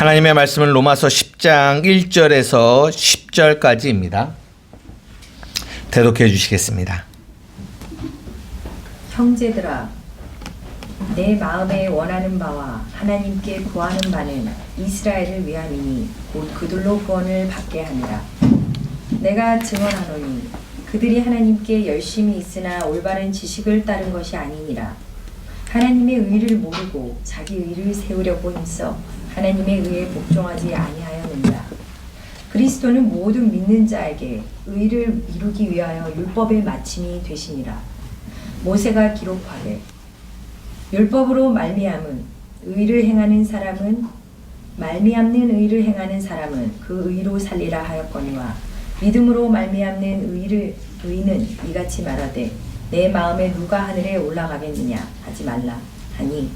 하나님의 말씀은 로마서 10장 1절에서 10절까지입니다. 대독해 주시겠습니다. 형제들아, 내 마음에 원하는 바와 하나님께 구하는 바는 이스라엘을 위함이니 곧 그들로 구원을 받게 하니라. 내가 증언하노니 그들이 하나님께 열심히 있으나 올바른 지식을 따른 것이 아니니라. 하나님의 의를 모르고 자기 의를 세우려고 힘써 하나님의 의에 복종하지 아니하였느니라. 그리스도는 모든 믿는 자에게 의를 이루기 위하여 율법의 마침이 되시니라. 모세가 기록하되 율법으로 말미암는 의를 행하는 사람은 그 의로 살리라 하였거니와 믿음으로 말미암는 의는 이같이 말하되 내 마음에 누가 하늘에 올라가겠느냐 하지 말라 하니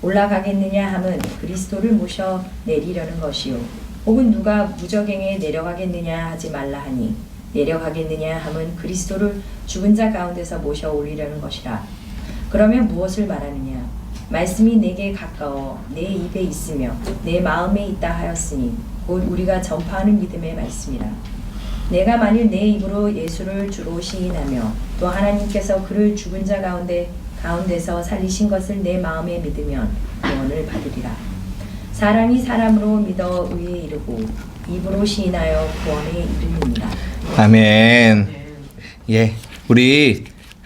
올라가겠느냐 함은 그리스도를 모셔 내리려는 것이요 혹은 누가 무저갱에 내려가겠느냐 하지 말라 하니 내려가겠느냐 함은 그리스도를 죽은 자 가운데서 모셔 올리려는 것이라. 그러면 무엇을 말하느냐? 말씀이 내게 가까워 내 입에 있으며 내 마음에 있다 하였으니 곧 우리가 전파하는 믿음의 말씀이라. 내가 만일 내 입으로 예수를 주로 시인하며 또 하나님께서 그를 죽은 자 가운데서 살리신 것을 내 마음에 믿으면 구원을 받으리라. 사람이 사람으로 믿어 의에 이르고 입으로 시인하여 구원에 이르느니라. 아멘. 예, 우리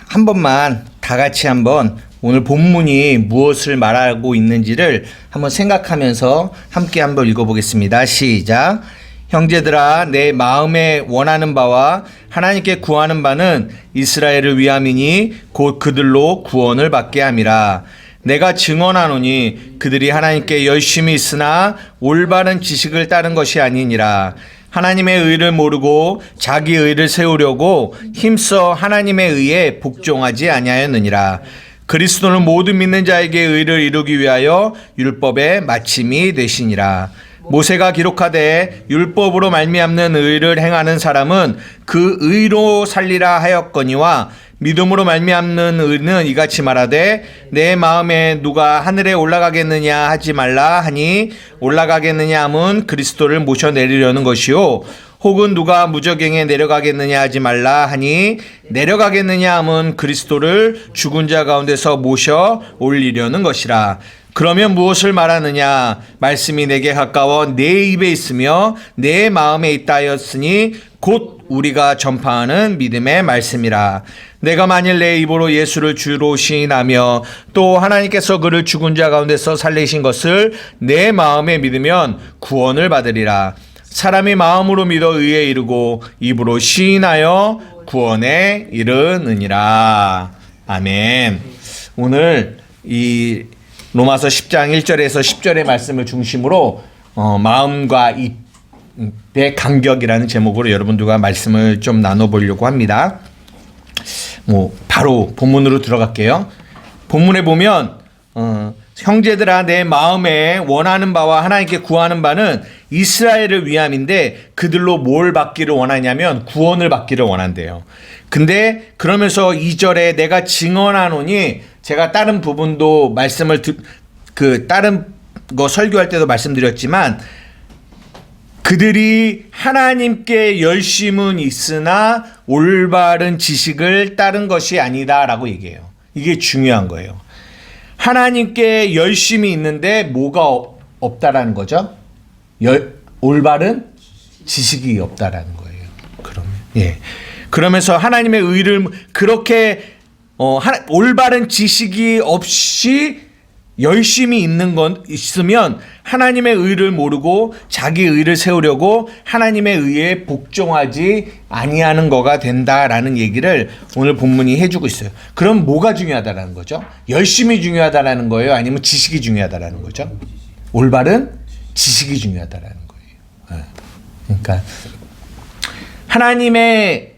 한 번만 다 같이 한번 오늘 본문이 무엇을 말하고 있는지를 한번 생각하면서 함께 한번 읽어보겠습니다. 시작. 형제들아, 내 마음에 원하는 바와 하나님께 구하는 바는 이스라엘을 위함이니 곧 그들로 구원을 받게 함이라. 내가 증언하노니 그들이 하나님께 열심히 있으나 올바른 지식을 따른 것이 아니니라. 하나님의 의를 모르고 자기 의를 세우려고 힘써 하나님의 의에 복종하지 아니하였느니라. 그리스도는 모든 믿는 자에게 의를 이루기 위하여 율법의 마침이 되시니라. 모세가 기록하되 율법으로 말미암는 의를 행하는 사람은 그 의로 살리라 하였거니와 믿음으로 말미암는 의는 이같이 말하되 내 마음에 누가 하늘에 올라가겠느냐 하지 말라 하니 올라가겠느냐 함은 그리스도를 모셔 내리려는 것이요 혹은 누가 무저갱에 내려가겠느냐 하지 말라 하니 내려가겠느냐 함은 그리스도를 죽은 자 가운데서 모셔 올리려는 것이라. 그러면 무엇을 말하느냐? 말씀이 내게 가까워 내 입에 있으며 내 마음에 있다 하였으니 곧 우리가 전파하는 믿음의 말씀이라. 내가 만일 내 입으로 예수를 주로 시인하며 또 하나님께서 그를 죽은 자 가운데서 살리신 것을 내 마음에 믿으면 구원을 받으리라. 사람이 마음으로 믿어 의에 이르고 입으로 시인하여 구원에 이르느니라. 아멘. 오늘 이 로마서 10장 1절에서 10절의 말씀을 중심으로 마음과 입의 간격이라는 제목으로 여러분들과 말씀을 좀 나눠보려고 합니다. 바로 본문으로 들어갈게요. 본문에 보면 형제들아, 내 마음에 원하는 바와 하나님께 구하는 바는 이스라엘을 위함인데 그들로 뭘 받기를 원하냐면 구원을 받기를 원한대요. 근데 그러면서 2절에 내가 증언하노니, 제가 다른 부분도 말씀을 다른 거 설교할 때도 말씀드렸지만 그들이 하나님께 열심은 있으나 올바른 지식을 따른 것이 아니다라고 얘기해요. 이게 중요한 거예요. 하나님께 열심이 있는데 뭐가 없다라는 거죠? 올바른 지식이 없다라는 거예요. 그러면서 하나님의 의를 그렇게 올바른 지식이 없이 열심히 있으면 하나님의 의를 모르고 자기 의를 세우려고 하나님의 의에 복종하지 아니하는 거가 된다라는 얘기를 오늘 본문이 해주고 있어요. 그럼 뭐가 중요하다라는 거죠? 열심이 중요하다라는 거예요? 아니면 지식이 중요하다라는 거죠? 올바른 지식이 중요하다라는 거예요. 그러니까 하나님의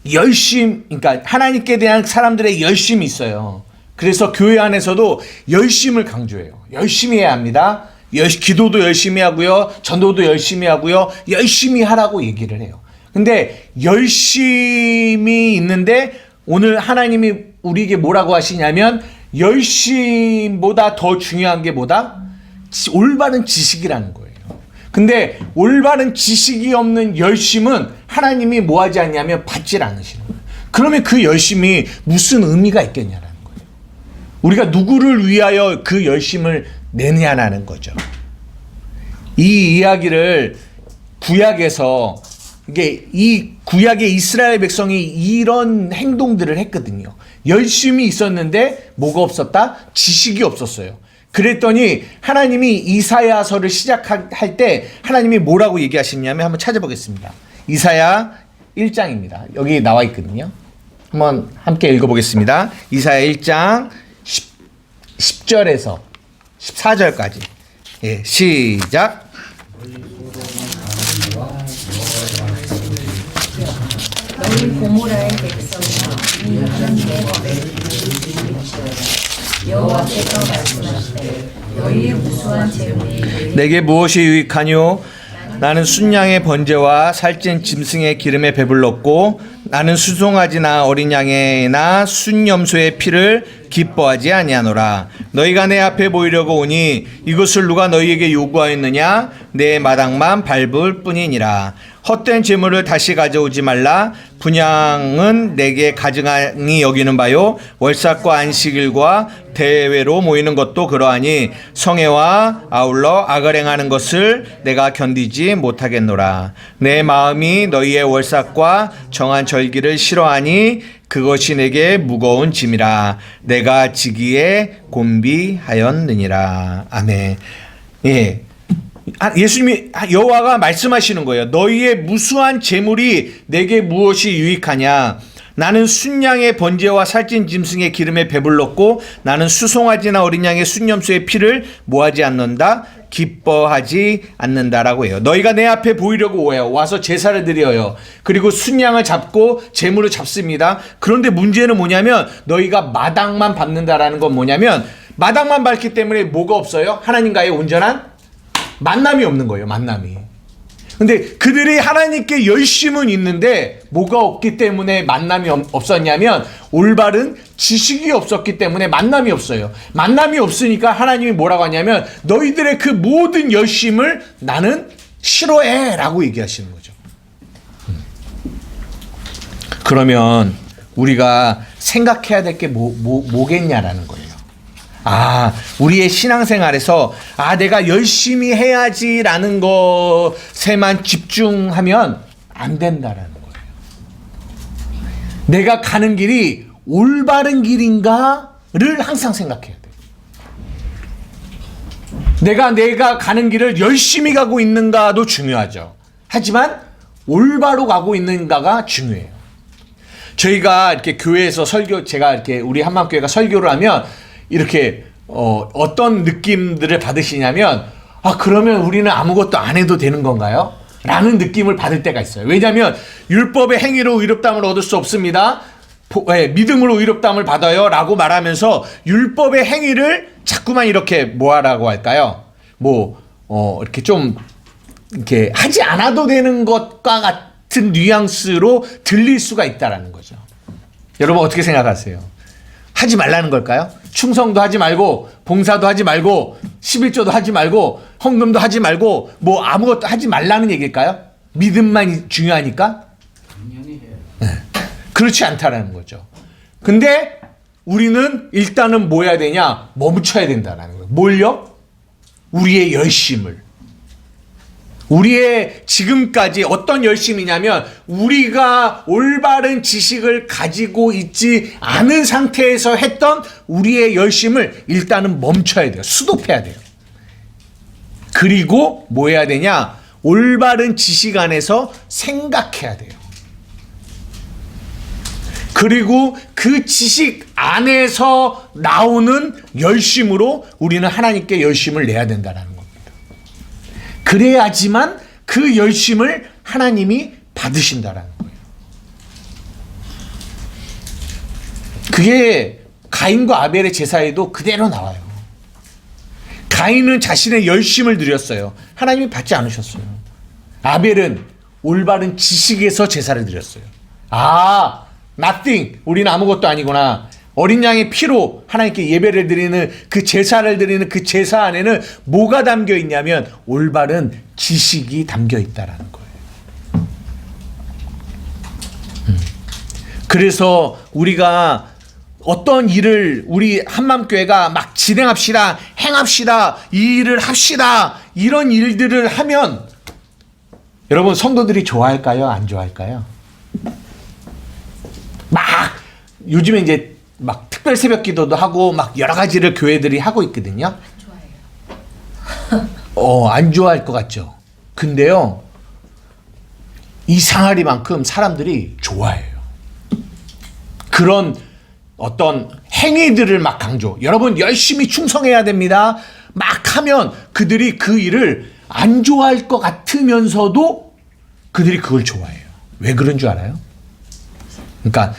그러니까 하나님께 대한 사람들의 열심이 있어요. 그래서 교회 안에서도 열심을 강조해요. 열심히 해야 합니다. 기도도 열심히 하고요. 전도도 열심히 하고요. 열심히 하라고 얘기를 해요. 근데 열심히 있는데 오늘 하나님이 우리에게 뭐라고 하시냐면 열심보다 더 중요한 게 뭐다? 올바른 지식이라는 거예요. 근데 올바른 지식이 없는 열심은 하나님이 뭐 하지 않냐면 받질 않으시는 거예요. 그러면 그 열심이 무슨 의미가 있겠냐라는 거예요. 우리가 누구를 위하여 그 열심을 내냐라는 거죠. 이 이야기를 구약에서 이게 이 구약의 이스라엘 백성이 이런 행동들을 했거든요. 열심이 있었는데 뭐가 없었다? 지식이 없었어요. 그랬더니 하나님이 이사야서를 시작할 때 하나님이 뭐라고 얘기하시냐면 한번 찾아보겠습니다. 이사야 1장입니다. 여기 나와 있거든요. 한번 함께 읽어보겠습니다. 이사야 1장 10절에서 14절까지. 예, 시작. 너희 고모라의 백성이여 이 하나님의 법에 지키시오라. 여호와께서 말씀하시되 너희의 무수한 재물이 내게 무엇이 유익하뇨? 나는 순양의 번제와 살찐 짐승의 기름에 배불렀고 나는 수송아지나 어린 양이나 순염소의 피를 기뻐하지 아니하노라. 너희가 내 앞에 모이려고 오니 이것을 누가 너희에게 요구하였느냐? 내 마당만 밟을 뿐이니라. 헛된 재물을 다시 가져오지 말라. 분향은 내게 가증하니 여기는 바요. 월삭과 안식일과 대회로 모이는 것도 그러하니 성회와 아울러 악을 행하는 것을 내가 견디지 못하겠노라. 내 마음이 너희의 월삭과 정한 절기를 싫어하니 그것이 내게 무거운 짐이라. 내가 지기에 곤비하였느니라. 아멘. 예. 예수님이 여호와가 말씀하시는 거예요. 너희의 무수한 재물이 내게 무엇이 유익하냐? 나는 순양의 번제와 살찐 짐승의 기름에 배불렀고 나는 수송아지나 어린 양의 순염소의 피를 모하지 않는다. 기뻐하지 않는다라고 해요. 너희가 내 앞에 보이려고 와서 제사를 드려요. 그리고 순양을 잡고 제물을 잡습니다. 그런데 문제는 뭐냐면 너희가 마당만 밟는다라는 건 뭐냐면 마당만 밟기 때문에 뭐가 없어요? 하나님과의 온전한 만남이 없는 거예요. 만남이. 근데 그들이 하나님께 열심은 있는데 뭐가 없기 때문에 만남이 없었냐면 올바른 지식이 없었기 때문에 만남이 없어요. 만남이 없으니까 하나님이 뭐라고 하냐면 너희들의 그 모든 열심을 나는 싫어해 라고 얘기하시는 거죠. 그러면 우리가 생각해야 될 게 뭐겠냐라는 거예요. 우리의 신앙생활에서 내가 열심히 해야지라는 것에만 집중하면 안 된다라는 거예요. 내가 가는 길이 올바른 길인가를 항상 생각해야 돼요. 내가 가는 길을 열심히 가고 있는가도 중요하죠. 하지만 올바로 가고 있는가가 중요해요. 저희가 이렇게 교회에서 제가 이렇게 우리 한마음교회가 설교를 하면 이렇게 어떤 느낌들을 받으시냐면 그러면 우리는 아무것도 안 해도 되는 건가요? 라는 느낌을 받을 때가 있어요. 왜냐하면 율법의 행위로 의롭다함을 얻을 수 없습니다. 믿음으로 의롭다함을 받아요 라고 말하면서 율법의 행위를 자꾸만 이렇게 뭐하라고 할까요? 이렇게 좀 이렇게 하지 않아도 되는 것과 같은 뉘앙스로 들릴 수가 있다라는 거죠. 여러분 어떻게 생각하세요? 하지 말라는 걸까요? 충성도 하지 말고 봉사도 하지 말고 11조도 하지 말고 헌금도 하지 말고 아무것도 하지 말라는 얘기일까요? 믿음만 중요하니까? 당연히 해요. 네. 그렇지 않다라는 거죠. 근데 우리는 일단은 뭐 해야 되냐? 멈춰야 된다는 거예요. 뭘요? 우리의 열심을. 우리의 지금까지 어떤 열심이냐면 우리가 올바른 지식을 가지고 있지 않은 상태에서 했던 우리의 열심을 일단은 멈춰야 돼요. 스톱해야 돼요. 그리고 뭐 해야 되냐? 올바른 지식 안에서 생각해야 돼요. 그리고 그 지식 안에서 나오는 열심으로 우리는 하나님께 열심을 내야 된다는 겁니다. 그래야지만 그 열심을 하나님이 받으신다라는 거예요. 그게 가인과 아벨의 제사에도 그대로 나와요. 가인은 자신의 열심을 드렸어요. 하나님이 받지 않으셨어요. 아벨은 올바른 지식에서 제사를 드렸어요. nothing. 우리는 아무것도 아니구나. 어린 양의 피로 하나님께 예배를 드리는 그 제사를 드리는 그 제사 안에는 뭐가 담겨 있냐면 올바른 지식이 담겨 있다라는 거예요. 그래서 우리가 어떤 일을 우리 한맘교회가 막 진행합시다, 행합시다, 이 일을 합시다, 이런 일들을 하면 여러분 성도들이 좋아할까요? 안 좋아할까요? 막 요즘에 이제 막 특별 새벽 기도도 하고 막 여러 가지를 교회들이 하고 있거든요. 좋아해요. 안 좋아할 것 같죠. 근데요, 이상하리만큼 사람들이 좋아해요. 그런 어떤 행위들을 막 강조. 여러분 열심히 충성해야 됩니다. 막 하면 그들이 그 일을 안 좋아할 것 같으면서도 그들이 그걸 좋아해요. 왜 그런 줄 알아요? 그러니까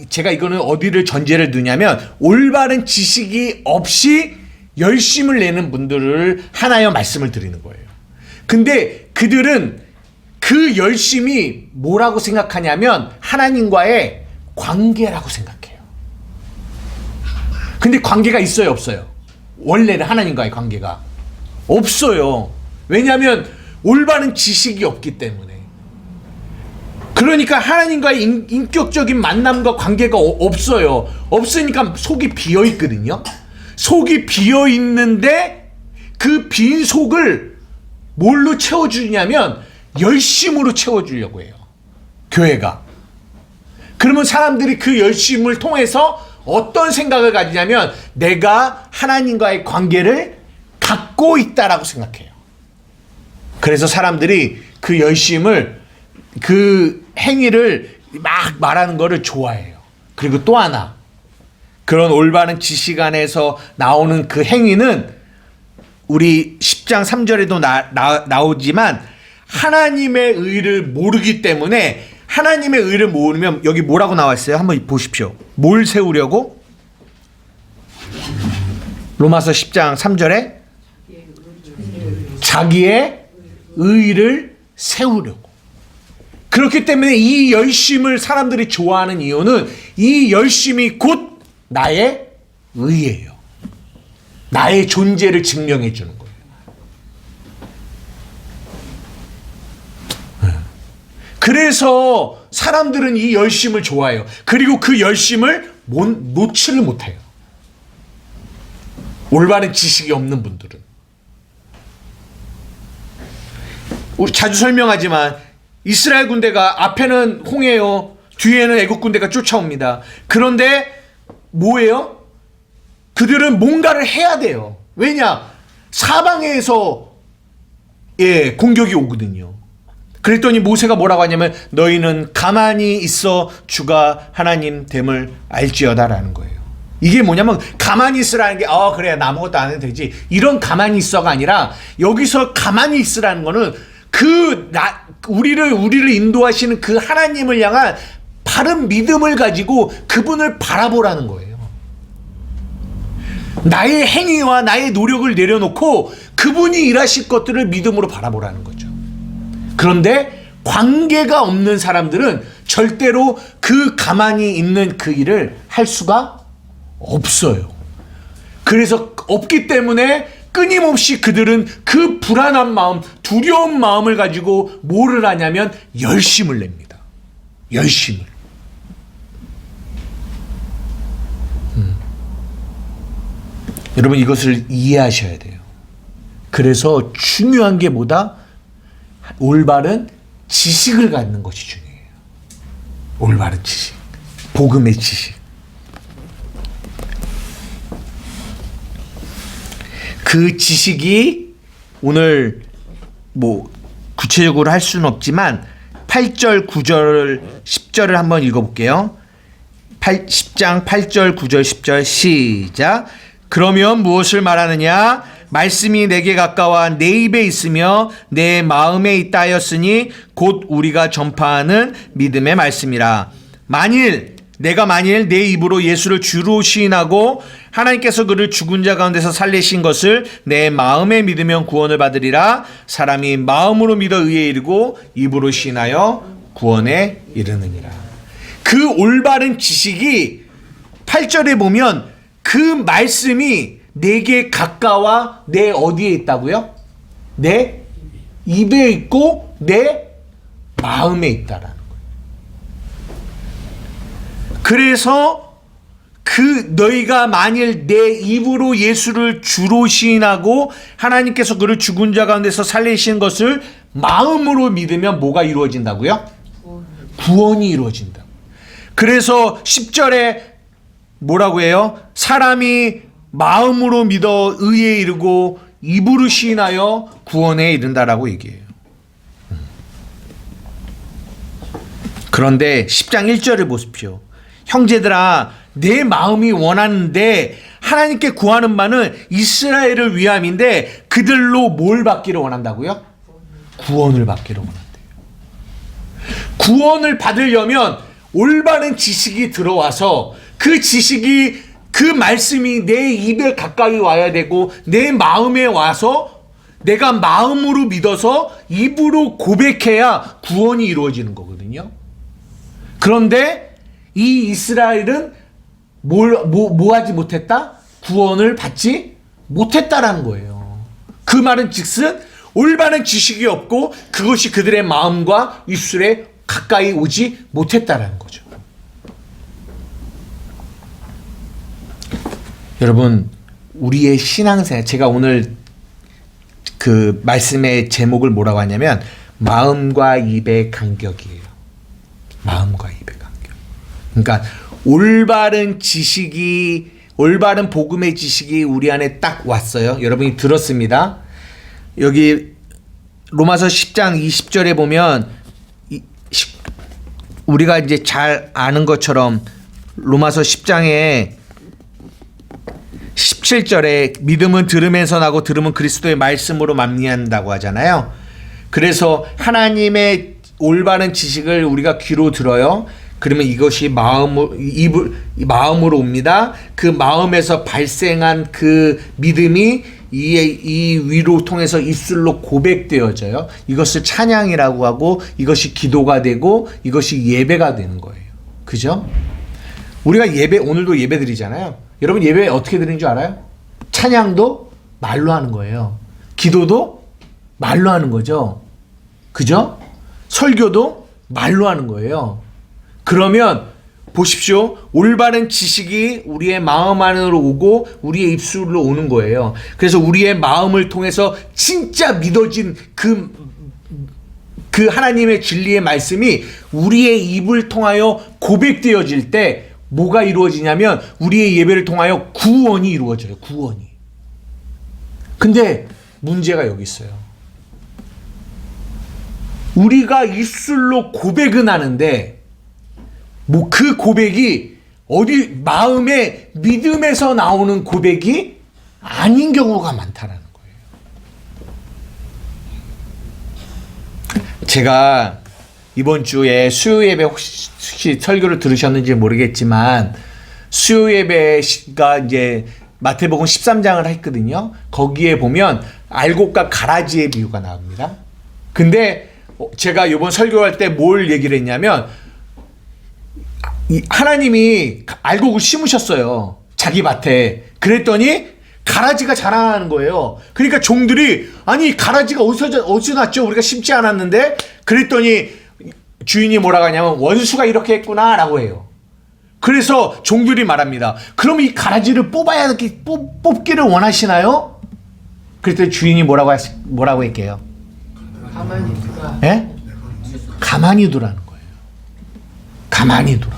제가 이거는 어디를 전제를 두냐면 올바른 지식이 없이 열심을 내는 분들을 하나여 말씀을 드리는 거예요. 근데 그들은 그 열심이 뭐라고 생각하냐면 하나님과의 관계라고 생각해요. 근데 관계가 있어요, 없어요? 원래는 하나님과의 관계가 없어요. 왜냐하면 올바른 지식이 없기 때문에. 그러니까 하나님과의 인격적인 만남과 관계가 없어요. 없으니까 속이 비어 있거든요. 속이 비어 있는데 그 빈 속을 뭘로 채워주냐면 열심으로 채워주려고 해요. 교회가. 그러면 사람들이 그 열심을 통해서 어떤 생각을 가지냐면 내가 하나님과의 관계를 갖고 있다라고 생각해요. 그래서 사람들이 그 열심을, 그 행위를 막 말하는 거를 좋아해요. 그리고 또 하나, 그런 올바른 지식 안에서 나오는 그 행위는 우리 10장 3절에도 나오지만 하나님의 의를 모르기 때문에, 하나님의 의를 모르면 여기 뭐라고 나와 있어요? 한번 보십시오. 뭘 세우려고? 로마서 10장 3절에 자기의 의를 세우려고. 그렇기 때문에 이 열심을 사람들이 좋아하는 이유는 이 열심이 곧 나의 의예요. 나의 존재를 증명해 주는 거예요. 그래서 사람들은 이 열심을 좋아해요. 그리고 그 열심을 놓지를 못해요. 올바른 지식이 없는 분들은. 우리 자주 설명하지만 이스라엘 군대가 앞에는 홍해요, 뒤에는 애국 군대가 쫓아옵니다. 그런데 뭐예요? 그들은 뭔가를 해야 돼요. 왜냐? 사방에서 공격이 오거든요. 그랬더니 모세가 뭐라고 하냐면 너희는 가만히 있어 주가 하나님 됨을 알지어다라는 거예요. 이게 뭐냐면 가만히 있으라는 게 그래 나 아무것도 안 해도 되지, 이런 가만히 있어가 아니라 여기서 가만히 있으라는 거는 우리를 인도하시는 그 하나님을 향한 바른 믿음을 가지고 그분을 바라보라는 거예요. 나의 행위와 나의 노력을 내려놓고 그분이 일하실 것들을 믿음으로 바라보라는 거죠. 그런데 관계가 없는 사람들은 절대로 그 가만히 있는 그 일을 할 수가 없어요. 그래서 없기 때문에 끊임없이 그들은 그 불안한 마음, 두려운 마음을 가지고 뭐를 하냐면 열심을 냅니다. 열심을. 여러분 이것을 이해하셔야 돼요. 그래서 중요한 게 뭐다? 올바른 지식을 갖는 것이 중요해요. 올바른 지식. 복음의 지식. 그 지식이 오늘 뭐 구체적으로 할 수는 없지만 8절, 9절, 10절을 한번 읽어볼게요. 10장 8절, 9절, 10절 시작. 그러면 무엇을 말하느냐? 말씀이 내게 가까워 내 입에 있으며 내 마음에 있다 하였으니 곧 우리가 전파하는 믿음의 말씀이라. 내가 만일 내 입으로 예수를 주로 시인하고 하나님께서 그를 죽은 자 가운데서 살리신 것을 내 마음에 믿으면 구원을 받으리라. 사람이 마음으로 믿어 의에 이르고 입으로 시인하여 구원에 이르느니라. 그 올바른 지식이 8절에 보면 그 말씀이 내게 가까워 내 어디에 있다고요? 내 입에 있고 내 마음에 있다라는 거예요. 그래서 너희가 만일 내 입으로 예수를 주로 시인하고 하나님께서 그를 죽은 자 가운데서 살리신 것을 마음으로 믿으면 뭐가 이루어진다고요? 구원이 이루어진다. 그래서 10절에 뭐라고 해요? 사람이 마음으로 믿어 의에 이르고 입으로 시인하여 구원에 이른다라고 얘기해요. 그런데 10장 1절을 보십시오. 형제들아, 내 마음이 원하는데 하나님께 구하는 바는 이스라엘을 위함인데 그들로 뭘 받기를 원한다고요? 구원을 받기를 원한대요. 구원을 받으려면 올바른 지식이 들어와서 그 지식이 그 말씀이 내 입에 가까이 와야 되고 내 마음에 와서 내가 마음으로 믿어서 입으로 고백해야 구원이 이루어지는 거거든요. 그런데 이 이스라엘은 뭐 하지 못했다? 구원을 받지 못했다라는 거예요. 그 말은 즉슨 올바른 지식이 없고 그것이 그들의 마음과 입술에 가까이 오지 못했다라는 거죠. 여러분, 우리의 신앙생활, 제가 오늘 그 말씀의 제목을 뭐라고 하냐면 마음과 입의 간격이에요. 마음과 입의 간격. 그러니까 올바른 지식이, 올바른 복음의 지식이 우리 안에 딱 왔어요. 여러분이 들었습니다. 여기 로마서 10장 20절에 보면 우리가 이제 잘 아는 것처럼 로마서 10장에 17절에 믿음은 들음에서 나고 들음은 그리스도의 말씀으로 만미한다고 하잖아요. 그래서 하나님의 올바른 지식을 우리가 귀로 들어요. 그러면 이것이 마음으로 옵니다. 그 마음에서 발생한 그 믿음이 이 위로 통해서 입술로 고백되어져요. 이것을 찬양이라고 하고 이것이 기도가 되고 이것이 예배가 되는 거예요. 그죠? 우리가 오늘도 예배 드리잖아요. 여러분 예배 어떻게 드리는 줄 알아요? 찬양도 말로 하는 거예요. 기도도 말로 하는 거죠. 그죠? 설교도 말로 하는 거예요. 그러면 보십시오. 올바른 지식이 우리의 마음 안으로 오고 우리의 입술로 오는 거예요. 그래서 우리의 마음을 통해서 진짜 믿어진 그 하나님의 진리의 말씀이 우리의 입을 통하여 고백되어질 때 뭐가 이루어지냐면 우리의 예배를 통하여 구원이 이루어져요. 구원이. 근데 문제가 여기 있어요. 우리가 입술로 고백은 하는데 그 고백이 어디 마음의 믿음에서 나오는 고백이 아닌 경우가 많다라는 거예요. 제가 이번 주에 수요 예배 혹시 설교를 들으셨는지 모르겠지만 수요 예배가 이제 마태복음 13장을 했거든요. 거기에 보면 알곡과 가라지의 비유가 나옵니다. 근데 제가 이번 설교할 때 뭘 얘기를 했냐면 하나님이 알곡을 심으셨어요. 자기 밭에. 그랬더니 가라지가 자라나는 거예요. 그러니까 종들이 아니 가라지가 어디서 났죠? 우리가 심지 않았는데. 그랬더니 주인이 뭐라고 하냐면 원수가 이렇게 했구나 라고 해요. 그래서 종들이 말합니다. 그럼 이 가라지를 뽑기를 원하시나요? 그랬더니 주인이 뭐라고 할게요? 가만히 두라. 예? 가만히 두라는 거예요. 가만히 두라.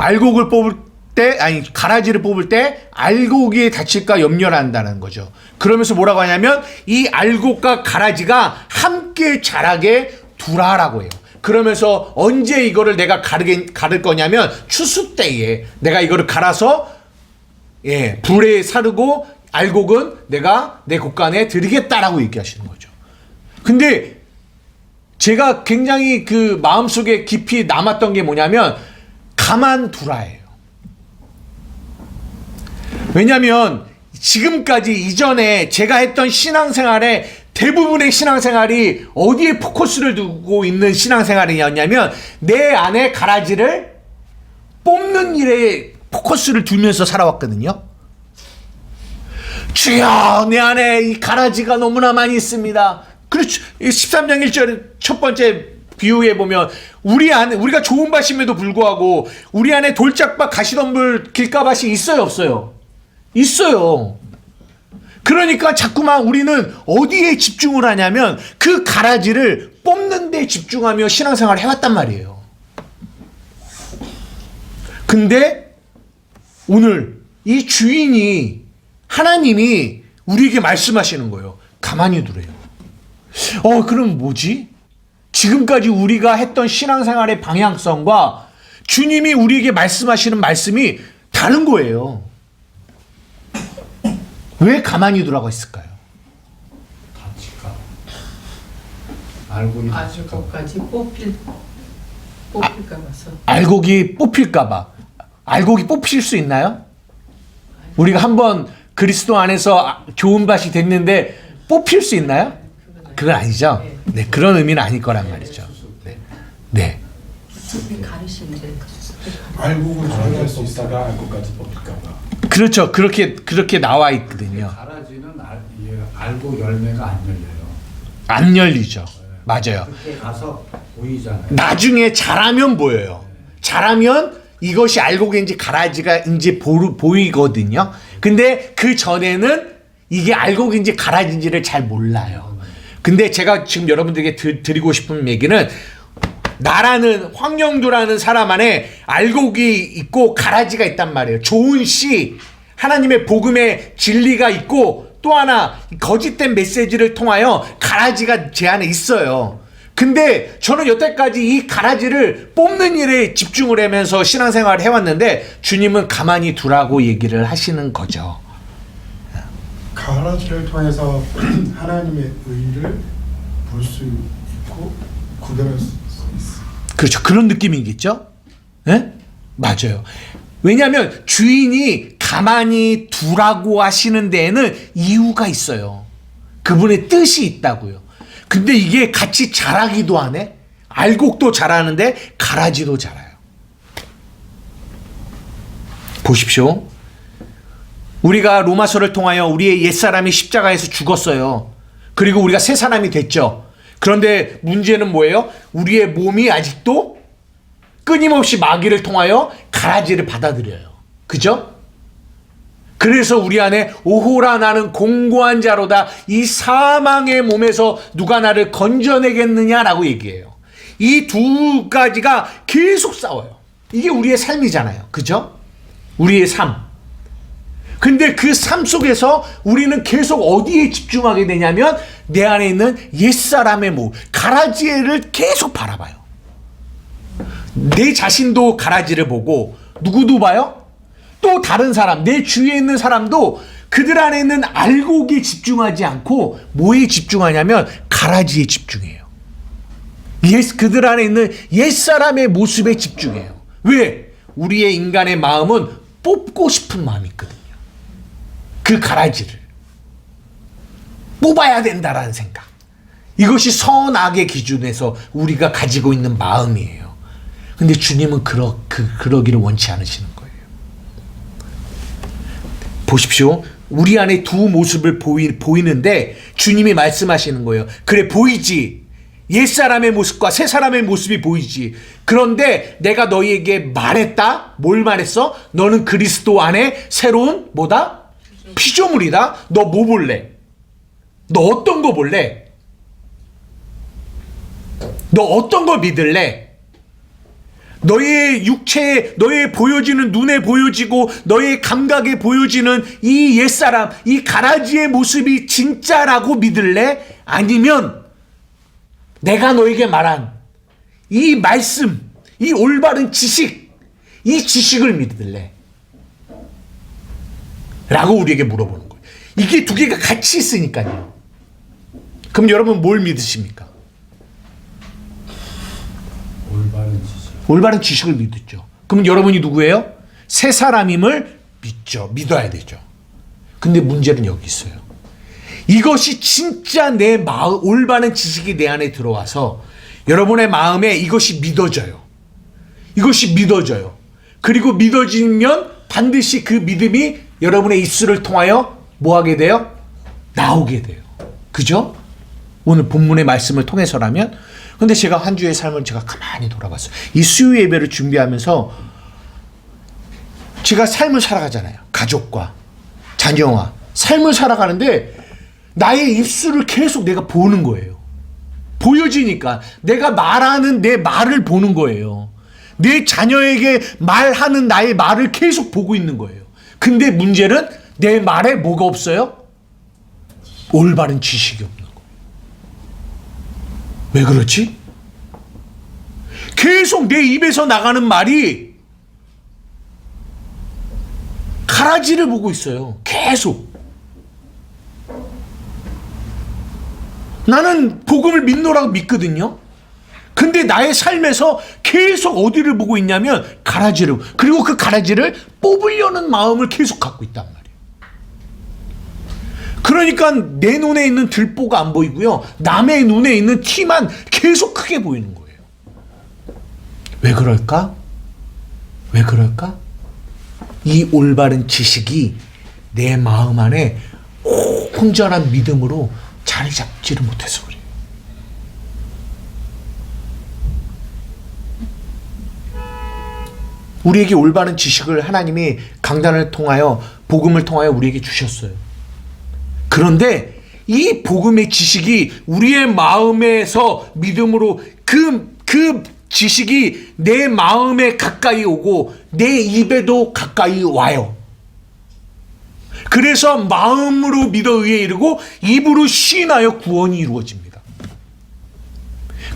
알곡을 뽑을 때, 가라지를 뽑을 때 알곡이 다칠까 염려를 한다는 거죠. 그러면서 뭐라고 하냐면 이 알곡과 가라지가 함께 자라게 두라라고 해요. 그러면서 언제 이거를 내가 가를 거냐면 추수 때에 내가 이거를 갈아서 불에 사르고 알곡은 내가 내 곳간에 드리겠다라고 얘기하시는 거죠. 근데 제가 굉장히 그 마음속에 깊이 남았던 게 뭐냐면 가만두라예요. 왜냐하면 지금까지 이전에 제가 했던 신앙생활에 대부분의 신앙생활이 어디에 포커스를 두고 있는 신앙생활이었냐면 내 안에 가라지를 뽑는 일에 포커스를 두면서 살아왔거든요. 주여, 내 안에 이 가라지가 너무나 많이 있습니다. 그렇죠. 13장 1절 첫 번째 비유에 보면 우리 안에, 우리가 좋은 밭임에도 불구하고 우리 안에 돌짝밭, 가시덤불, 길가밭이 있어요, 없어요? 있어요. 그러니까 자꾸만 우리는 어디에 집중을 하냐면 그 가라지를 뽑는 데 집중하며 신앙생활을 해왔단 말이에요. 근데 오늘 이 주인이, 하나님이 우리에게 말씀하시는 거예요. 가만히 두래요. 그럼 뭐지? 지금까지 우리가 했던 신앙생활의 방향성과 주님이 우리에게 말씀하시는 말씀이 다른 거예요. 왜 가만히 두라고 했을까요? 가치가 알고기 아주 끝까지 뽑힐까 봐서. 알곡이 뽑힐까봐. 알곡이 뽑힐 수 있나요? 우리가 한번 그리스도 안에서 좋은 밭이 됐는데 뽑힐 수 있나요? 그건 아니죠. 네, 그런 의미는 아닐 거란 말이죠. 네. 가르치는데 알곡을 조절할 수 있다가 알곡까지 뽑힐까봐. 그렇죠. 그렇게 나와 있거든요. 가라지는 알고 열매가 안 열려요. 안 열리죠. 맞아요. 그때 가서 보이잖아요. 나중에 자라면 보여요. 자라면 이것이 알곡인지 가라지가인지 보이거든요. 근데 그 전에는 이게 알곡인지 가라지인지를 잘 몰라요. 근데 제가 지금 여러분들에게 드리고 싶은 얘기는, 나라는 황영두라는 사람 안에 알곡이 있고 가라지가 있단 말이에요. 좋은 씨, 하나님의 복음의 진리가 있고, 또 하나 거짓된 메시지를 통하여 가라지가 제 안에 있어요. 근데 저는 여태까지 이 가라지를 뽑는 일에 집중을 하면서 신앙생활을 해왔는데 주님은 가만히 두라고 얘기를 하시는 거죠. 가라지를 통해서 하나님의 의를 볼 수 있고 구별할 수 있어. 그렇죠. 그런 느낌이겠죠? 네? 맞아요. 왜냐하면 주인이 가만히 두라고 하시는 데에는 이유가 있어요. 그분의 뜻이 있다고요. 근데 이게 같이 자라기도 하네. 알곡도 자라는데 가라지도 자라요. 보십시오. 우리가 로마서를 통하여 우리의 옛사람이 십자가에서 죽었어요. 그리고 우리가 새 사람이 됐죠. 그런데 문제는 뭐예요? 우리의 몸이 아직도 끊임없이 마귀를 통하여 가라지를 받아들여요. 그죠? 그래서 우리 안에 오호라 나는 공고한 자로다, 이 사망의 몸에서 누가 나를 건져내겠느냐라고 얘기해요. 이 두 가지가 계속 싸워요. 이게 우리의 삶이잖아요. 그죠? 우리의 삶. 근데 그 삶 속에서 우리는 계속 어디에 집중하게 되냐면 내 안에 있는 옛사람의 몸, 가라지를 계속 바라봐요. 내 자신도 가라지를 보고 누구도 봐요? 또 다른 사람, 내 주위에 있는 사람도 그들 안에 있는 알곡에 집중하지 않고 뭐에 집중하냐면 가라지에 집중해요. 그들 안에 있는 옛사람의 모습에 집중해요. 왜? 우리의 인간의 마음은 뽑고 싶은 마음이 있거든요. 그 가라지를 뽑아야 된다라는 생각. 이것이 선악의 기준에서 우리가 가지고 있는 마음이에요. 근데 주님은 그러기를 원치 않으시는 거예요. 보십시오. 우리 안에 두 모습을 보이는데 주님이 말씀하시는 거예요. 그래, 보이지. 옛사람의 모습과 새사람의 모습이 보이지. 그런데 내가 너희에게 말했다. 뭘 말했어? 너는 그리스도 안에 새로운 뭐다? 피조물이다. 너 뭐 볼래? 너 어떤 거 볼래? 너 어떤 거 믿을래? 너의 육체에, 너의 보여지는 눈에 보여지고 너의 감각에 보여지는 이 옛사람, 이 가라지의 모습이 진짜라고 믿을래? 아니면 내가 너에게 말한 이 말씀, 이 올바른 지식, 이 지식을 믿을래? 라고 우리에게 물어보는 거예요. 이게 두 개가 같이 있으니까요. 그럼 여러분 뭘 믿으십니까? 올바른 지식. 올바른 지식을 믿었죠. 그럼 여러분이 누구예요? 새 사람임을 믿죠. 믿어야 되죠. 근데 문제는 여기 있어요. 이것이 진짜 내 마음, 올바른 지식이 내 안에 들어와서 여러분의 마음에 이것이 믿어져요. 이것이 믿어져요. 그리고 믿어지면 반드시 그 믿음이 여러분의 입술을 통하여 뭐 하게 돼요? 나오게 돼요. 그죠? 오늘 본문의 말씀을 통해서라면. 근데 제가 한 주의 삶을 제가 가만히 돌아봤어요. 이 수요 예배를 준비하면서 제가 삶을 살아가잖아요. 가족과 자녀와 삶을 살아가는데 나의 입술을 계속 내가 보는 거예요. 보여지니까 내가 말하는 내 말을 보는 거예요. 내 자녀에게 말하는 나의 말을 계속 보고 있는 거예요. 근데 문제는 내 말에 뭐가 없어요? 올바른 지식이 없는 거예요. 왜 그렇지? 계속 내 입에서 나가는 말이 가라지를 보고 있어요. 계속. 나는 복음을 믿노라고 믿거든요. 근데 나의 삶에서 계속 어디를 보고 있냐면 가라지를, 그리고 그 가라지를 뽑으려는 마음을 계속 갖고 있단 말이에요. 그러니까 내 눈에 있는 들보가 안 보이고요. 남의 눈에 있는 티만 계속 크게 보이는 거예요. 왜 그럴까? 왜 그럴까? 이 올바른 지식이 내 마음 안에 온전한 믿음으로 자리 잡지를 못해서 그래요. 우리에게 올바른 지식을 하나님이 강단을 통하여 복음을 통하여 우리에게 주셨어요. 그런데 이 복음의 지식이 우리의 마음에서 믿음으로 그 지식이 내 마음에 가까이 오고 내 입에도 가까이 와요. 그래서 마음으로 믿어 의에 이르고 입으로 시인하여 구원이 이루어집니다.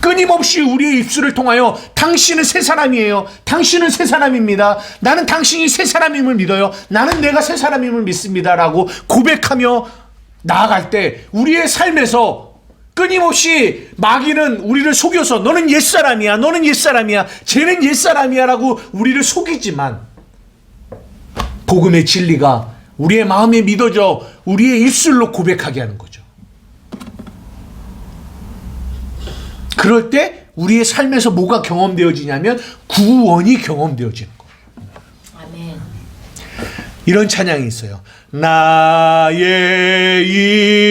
끊임없이 우리의 입술을 통하여 당신은 새 사람이에요. 당신은 새 사람입니다. 나는 당신이 새 사람임을 믿어요. 나는 내가 새 사람임을 믿습니다. 라고 고백하며 나아갈 때 우리의 삶에서 끊임없이 마귀는 우리를 속여서 너는 옛사람이야. 너는 옛사람이야. 쟤는 옛사람이야. 라고 우리를 속이지만 복음의 진리가 우리의 마음에 믿어져 우리의 입술로 고백하게 하는 거죠. 그럴 때 우리의 삶에서 뭐가 경험되어지냐면 구원이 경험되어지는 거예요. 아멘. 이런 찬양이 있어요. 나의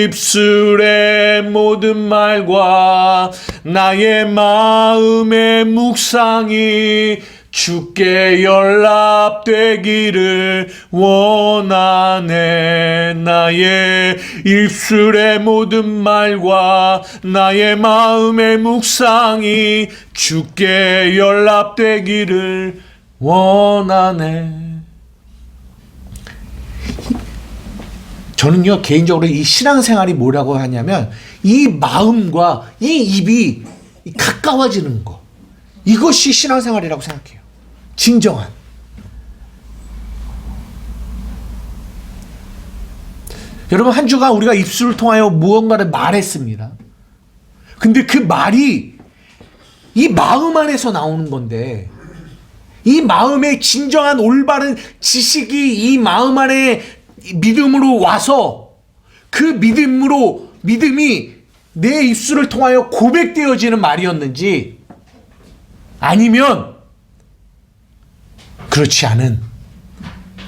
입술의 모든 말과 나의 마음의 묵상이 주께 연락되기를 원하네. 나의 입술의 모든 말과 나의 마음의 묵상이 주께 연락되기를 원하네. 저는요 개인적으로 이 신앙생활이 뭐라고 하냐면 이 마음과 이 입이 가까워지는 거, 이것이 신앙생활이라고 생각해요. 진정한. 여러분 한 주간 우리가 입술을 통하여 무언가를 말했습니다. 근데 그 말이 이 마음 안에서 나오는 건데 이 마음의 진정한 올바른 지식이 이 마음 안에 믿음으로 와서 그 믿음이 내 입술을 통하여 고백되어지는 말이었는지 아니면 그렇지 않은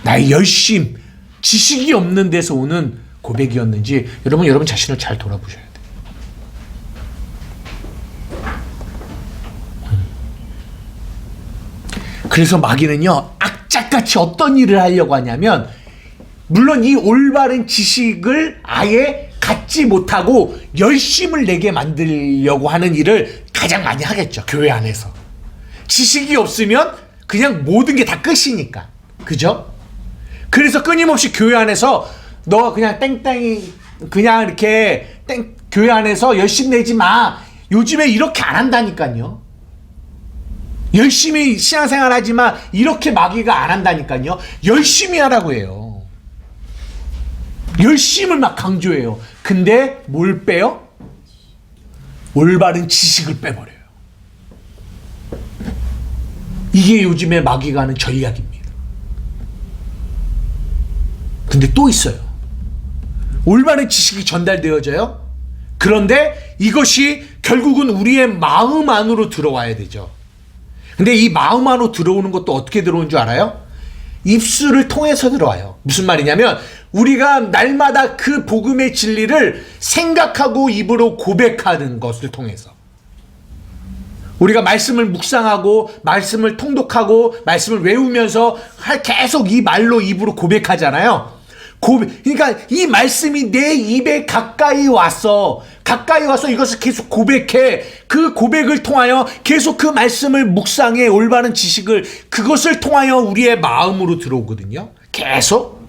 나의 열심, 지식이 없는 데서 오는 고백이었는지 여러분 자신을 잘 돌아보셔야 돼요. 그래서 마귀는요 악착같이 어떤 일을 하려고 하냐면 물론 이 올바른 지식을 아예 갖지 못하고 열심을 내게 만들려고 하는 일을 가장 많이 하겠죠. 교회 안에서. 지식이 없으면 그냥 모든 게 다 끝이니까. 그죠? 그래서 끊임없이 교회 안에서 너 그냥 땡땡이 그냥 이렇게 교회 안에서 열심 내지 마. 요즘에 이렇게 안 한다니까요. 열심히 신앙생활 하지만 이렇게 마귀가 안 한다니까요. 열심히 하라고 해요. 열심을 막 강조해요. 근데 뭘 빼요? 올바른 지식을 빼버려요. 이게 요즘에 마귀가 하는 전략입니다. 근데 또 있어요. 올바른 지식이 전달되어져요. 그런데 이것이 결국은 우리의 마음 안으로 들어와야 되죠. 근데 이 마음 안으로 들어오는 것도 어떻게 들어오는 줄 알아요? 입술을 통해서 들어와요. 무슨 말이냐면 우리가 날마다 그 복음의 진리를 생각하고 입으로 고백하는 것을 통해서, 우리가 말씀을 묵상하고 말씀을 통독하고 말씀을 외우면서 계속 이 말로 입으로 고백하잖아요. 그러니까 이 말씀이 내 입에 가까이 와서 이것을 계속 고백해. 그 고백을 통하여 계속 그 말씀을 묵상해. 올바른 지식을, 그것을 통하여 우리의 마음으로 들어오거든요. 계속.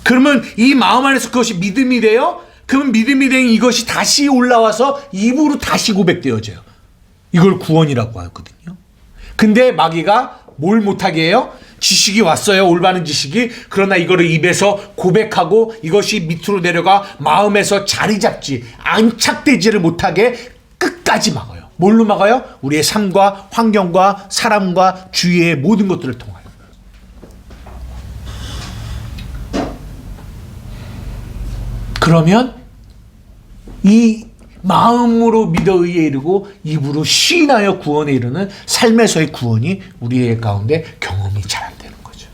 그러면 이 마음 안에서 그것이 믿음이 돼요. 그러면 믿음이 된 이것이 다시 올라와서 입으로 다시 고백되어져요. 이걸 구원이라고 하거든요. 근데 마귀가 뭘 못하게 해요? 지식이 왔어요. 올바른 지식이. 그러나 이거를 입에서 고백하고 이것이 밑으로 내려가 마음에서 자리 잡지, 안착되지를 못하게 끝까지 막아요. 뭘로 막아요? 우리의 삶과 환경과 사람과 주위의 모든 것들을 통하여. 그러면 이 마음으로 믿어 의에 이르고 입으로 시인하여 구원에 이르는 삶에서의 구원이 우리의 가운데 경험이 잘 안 되는 거죠.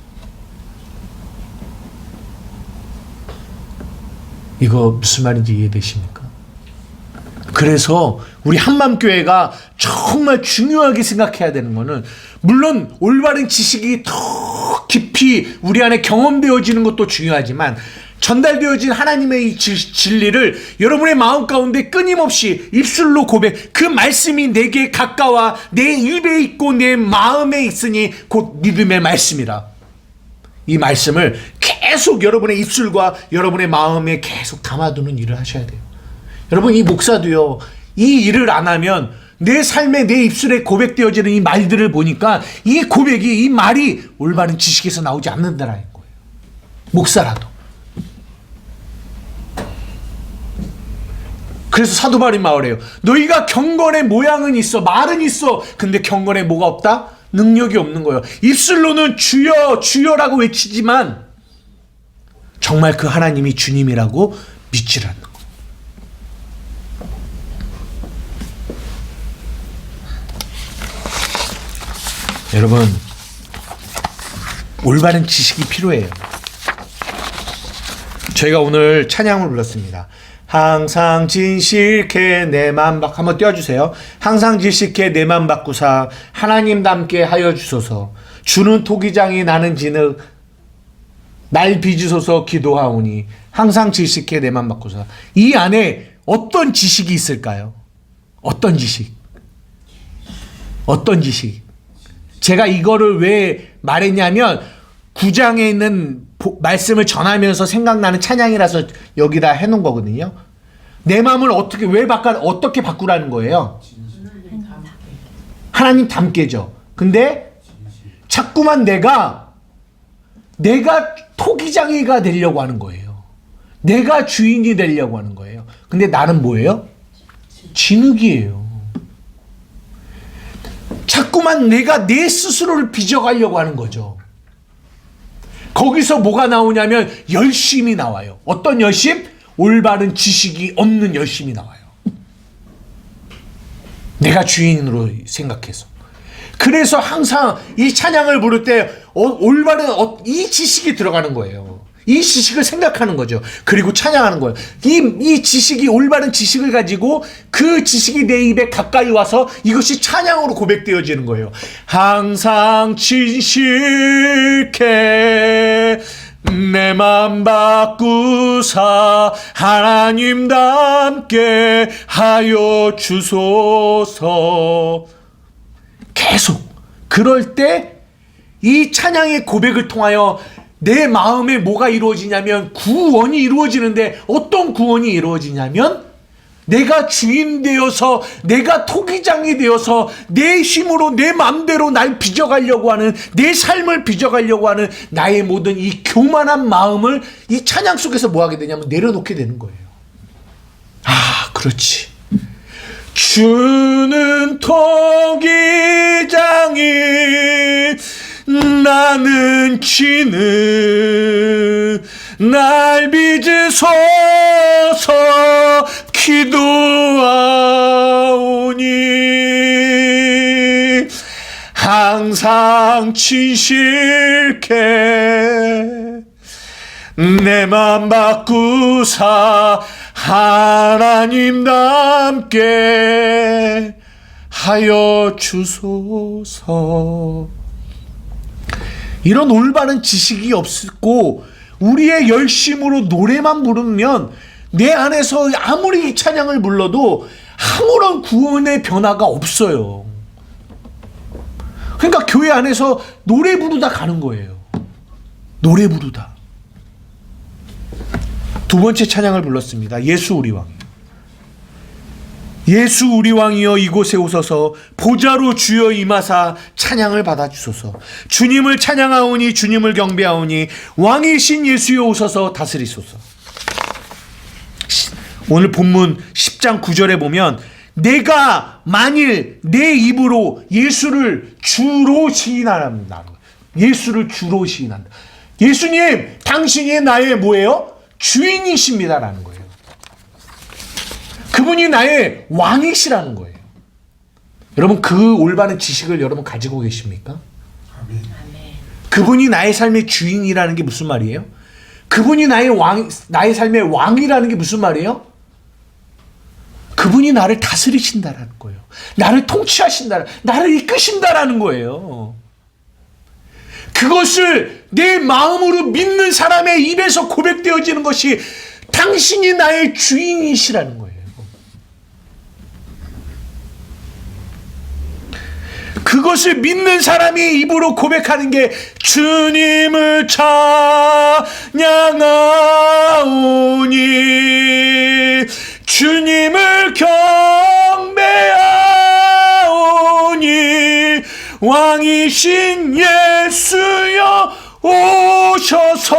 이거 무슨 말인지 이해되십니까? 그래서 우리 한맘교회가 정말 중요하게 생각해야 되는 거는, 물론 올바른 지식이 더 깊이 우리 안에 경험되어지는 것도 중요하지만 전달되어진 하나님의 이 진리를 여러분의 마음 가운데 끊임없이 입술로 고백, 그 말씀이 내게 가까워 내 입에 있고 내 마음에 있으니 곧 믿음의 말씀이라. 이 말씀을 계속 여러분의 입술과 여러분의 마음에 계속 담아두는 일을 하셔야 돼요. 여러분, 이 목사도요, 이 일을 안 하면 내 삶에 내 입술에 고백되어지는 이 말들을 보니까 이 고백이, 이 말이 올바른 지식에서 나오지 않는다라는 거예요. 목사라도. 그래서 사도 바울이 말해요. 너희가 경건의 모양은 있어, 말은 있어. 근데 경건에 뭐가 없다? 능력이 없는 거예요. 입술로는 주여 주여라고 외치지만 정말 그 하나님이 주님이라고 믿질 않는 거예요. 여러분, 올바른 지식이 필요해요. 저희가 오늘 찬양을 불렀습니다. 항상 진실케 내 맘 한번 띄워주세요. 항상 진실케 내 맘 바꾸사 하나님 닮게 하여 주소서. 주는 토기장이 나는 진흙 날 빚으소서 기도하오니 항상 진실케 내 맘 바꾸사. 이 안에 어떤 지식이 있을까요? 어떤 지식? 어떤 지식? 제가 이거를 왜 말했냐면 9장에 있는 말씀을 전하면서 생각나는 찬양이라서 여기다 해놓은 거거든요. 내 마음을 어떻게 바꾸라는 거예요? 하나님 닮게죠. 근데 자꾸만 내가 토기장이가 되려고 하는 거예요. 내가 주인이 되려고 하는 거예요. 근데 나는 뭐예요? 진흙이에요. 자꾸만 내가 내 스스로를 빚어가려고 하는 거죠. 거기서 뭐가 나오냐면 열심이 나와요. 어떤 열심? 올바른 지식이 없는 열심이 나와요. 내가 주인으로 생각해서. 그래서 항상 이 찬양을 부를 때 올바른 이 지식이 들어가는 거예요. 이 지식을 생각하는 거죠. 그리고 찬양하는 거예요. 이 지식이, 올바른 지식을 가지고 그 지식이 내 입에 가까이 와서 이것이 찬양으로 고백되어지는 거예요. 항상 진실케 내 맘 바꾸사 하나님답게 하여 주소서. 계속 그럴 때 이 찬양의 고백을 통하여 내 마음에 뭐가 이루어지냐면 구원이 이루어지는데, 어떤 구원이 이루어지냐면 내가 주인 되어서, 내가 토기장이 되어서 내 힘으로 내 맘대로 날 빚어가려고 하는, 내 삶을 빚어가려고 하는 나의 모든 이 교만한 마음을 이 찬양 속에서 뭐 하게 되냐면 내려놓게 되는 거예요. 아, 그렇지. 주는 토기장이 나는 진흙 날 빚으소서 기도하오니 항상 진실케 내 맘 바꾸사 하나님 닮게 하여 주소서. 이런 올바른 지식이 없고 우리의 열심으로 노래만 부르면 내 안에서 아무리 이 찬양을 불러도 아무런 구원의 변화가 없어요. 그러니까 교회 안에서 노래 부르다 가는 거예요. 노래 부르다. 두 번째 찬양을 불렀습니다. 예수 우리 왕. 예수 우리 왕이여 이곳에 오소서 보좌로 주여 임하사 찬양을 받아주소서. 주님을 찬양하오니 주님을 경배하오니 왕이신 예수여 오소서 다스리소서. 오늘 본문 10장 9절에 보면 내가 만일 내 입으로 예수를 주로 시인한다. 예수를 주로 시인한다. 예수님 당신이 나의 뭐예요? 주인이십니다라는 거예요. 그분이 나의 왕이시라는 거예요. 여러분 그 올바른 지식을 여러분 가지고 계십니까? 아멘. 그분이 나의 삶의 주인이라는 게 무슨 말이에요? 그분이 나의 삶의 왕이라는 게 무슨 말이에요? 그분이 나를 다스리신다라는 거예요. 나를 통치하신다, 나를 이끄신다라는 거예요. 그것을 내 마음으로 믿는 사람의 입에서 고백되어지는 것이 당신이 나의 주인이시라는 거예요. 그것을 믿는 사람이 입으로 고백하는 게 주님을 찬양하오니 주님을 경배하오니 왕이신 예수여 오셔서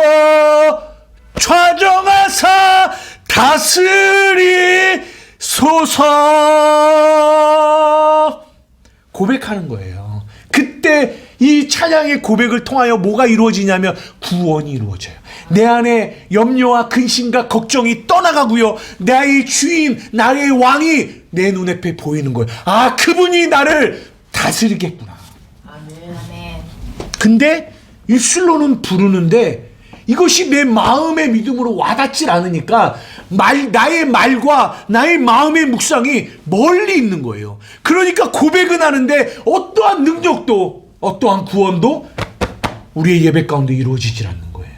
좌정하사 다스리소서. 고백하는 거예요. 그때 이 찬양의 고백을 통하여 뭐가 이루어지냐면 구원이 이루어져요. 내 안에 염려와 근심과 걱정이 떠나가고요. 나의 주인, 나의 왕이 내 눈앞에 보이는 거예요. 아, 그분이 나를 다스리겠구나. 아멘. 근데 입술로는 부르는데 이것이 내 마음의 믿음으로 와닿질 않으니까 나의 말과 나의 마음의 묵상이 멀리 있는 거예요. 그러니까 고백은 하는데 어떠한 능력도 어떠한 구원도 우리의 예배 가운데 이루어지질 않는 거예요.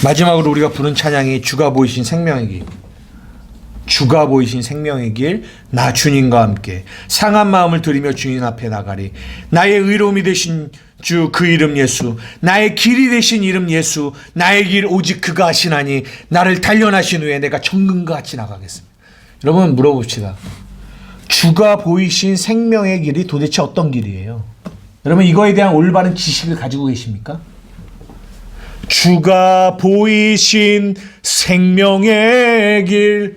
마지막으로 우리가 부른 찬양이 주가 보이신 생명의 길. 주가 보이신 생명의 길, 나 주님과 함께 상한 마음을 들이며 주님 앞에 나가리. 나의 의로움이 되신 주 그 이름 예수, 나의 길이 되신 이름 예수, 나의 길 오직 그가 하시나니 나를 단련하신 후에 내가 정금과 같이 나가겠습니다. 여러분 물어봅시다. 주가 보이신 생명의 길이 도대체 어떤 길이에요? 여러분 이거에 대한 올바른 지식을 가지고 계십니까? 주가 보이신 생명의 길,